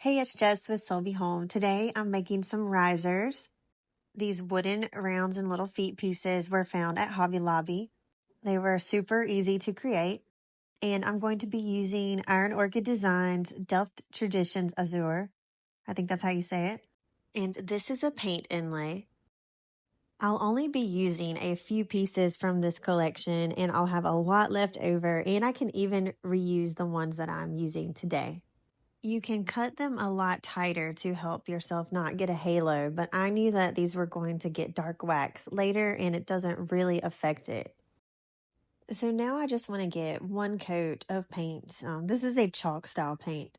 Hey, it's Jess with Selby Home. Today I'm making some risers. These wooden rounds and little feet pieces were found at Hobby Lobby. They were super easy to create. And I'm going to be using Iron Orchid Designs Delft Traditions Azure. I think that's how you say it. And this is a paint inlay. I'll only be using a few pieces from this collection and I'll have a lot left over, and I can even reuse the ones that I'm using today. You can cut them a lot tighter to help yourself not get a halo, but I knew that these were going to get dark wax later and it doesn't really affect it. So now I just want to get one coat of paint. This is a chalk style paint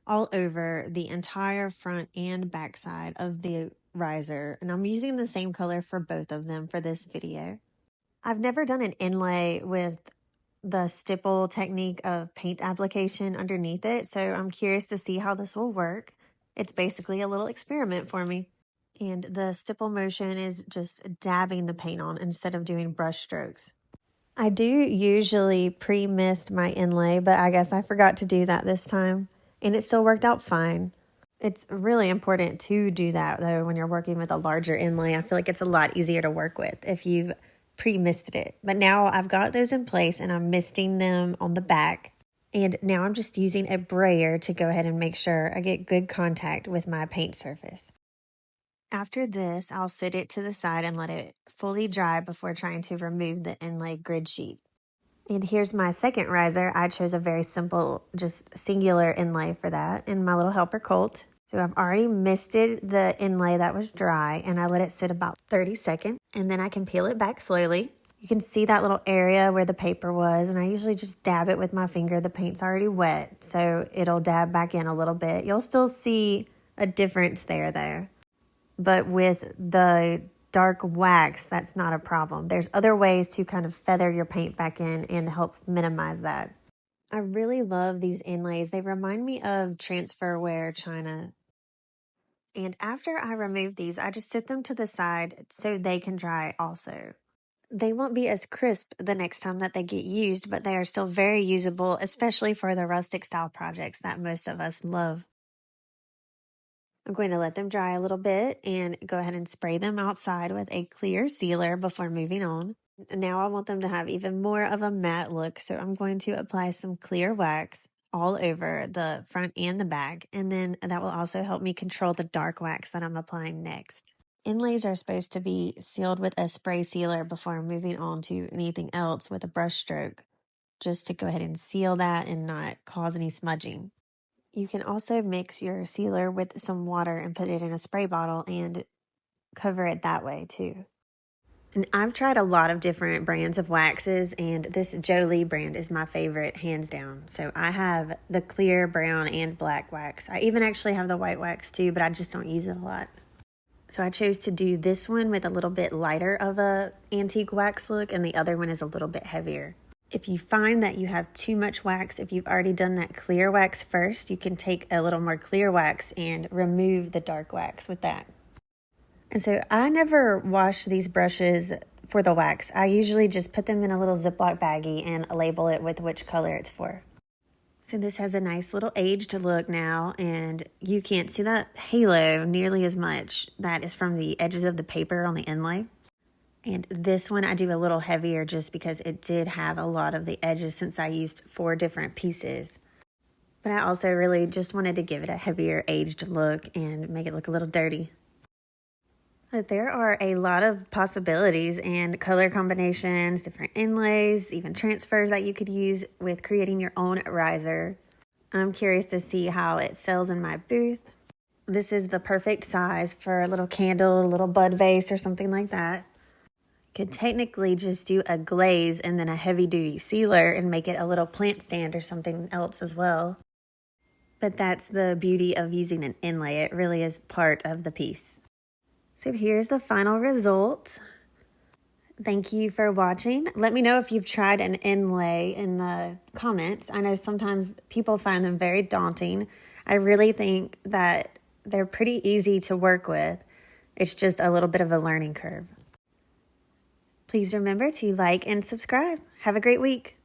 all over the entire front and back side of the riser, and I'm using the same color for both of them for this video. I've never done an inlay with the stipple technique of paint application underneath it, so I'm curious to see how this will work. It's basically a little experiment for me. And the stipple motion is just dabbing the paint on instead of doing brush strokes. I do usually pre-mist my inlay, but I guess I forgot to do that this time, and it still worked out fine. It's really important to do that though when you're working with a larger inlay. I feel like it's a lot easier to work with if you've pre-misted it. But now I've got those in place and I'm misting them on the back. And now I'm just using a brayer to go ahead and make sure I get good contact with my paint surface. After this, I'll sit it to the side and let it fully dry before trying to remove the inlay grid sheet. And here's my second riser. I chose a very simple, just singular inlay for that in my little helper Colt. So I've already misted the inlay that was dry and I let it sit about 30 seconds, and then I can peel it back slowly. You can see that little area where the paper was, and I usually just dab it with my finger. The paint's already wet, so it'll dab back in a little bit. You'll still see a difference there though. But with the dark wax, that's not a problem. There's other ways to kind of feather your paint back in and help minimize that. I really love these inlays. They remind me of transferware china. And after I remove these, I just sit them to the side so they can dry also. They won't be as crisp the next time that they get used, but they are still very usable, especially for the rustic style projects that most of us love. I'm going to let them dry a little bit and go ahead and spray them outside with a clear sealer before moving on. Now I want them to have even more of a matte look, so I'm going to apply some clear wax all over the front and the back, and then that will also help me control the dark wax that I'm applying next. Inlays are supposed to be sealed with a spray sealer before moving on to anything else with a brush stroke, just to go ahead and seal that and not cause any smudging. You can also mix your sealer with some water and put it in a spray bottle and cover it that way too. And I've tried a lot of different brands of waxes, and this Jolie brand is my favorite, hands down. So I have the clear, brown, and black wax. I even actually have the white wax too, but I just don't use it a lot. So I chose to do this one with a little bit lighter of a antique wax look, and the other one is a little bit heavier. If you find that you have too much wax, if you've already done that clear wax first, you can take a little more clear wax and remove the dark wax with that. And so I never wash these brushes for the wax. I usually just put them in a little Ziploc baggie and label it with which color it's for. So this has a nice little aged look now, and you can't see that halo nearly as much. That is from the edges of the paper on the inlay. And this one I do a little heavier just because it did have a lot of the edges since I used 4 different pieces. But I also really just wanted to give it a heavier aged look and make it look a little dirty. But there are a lot of possibilities and color combinations, different inlays, even transfers that you could use with creating your own riser. I'm curious to see how it sells in my booth. This is the perfect size for a little candle, a little bud vase, or something like that. Could technically just do a glaze and then a heavy-duty sealer and make it a little plant stand or something else as well. But that's the beauty of using an inlay. It really is part of the piece. So here's the final result. Thank you for watching. Let me know if you've tried an inlay in the comments. I know sometimes people find them very daunting. I really think that they're pretty easy to work with. It's just a little bit of a learning curve. Please remember to like and subscribe. Have a great week.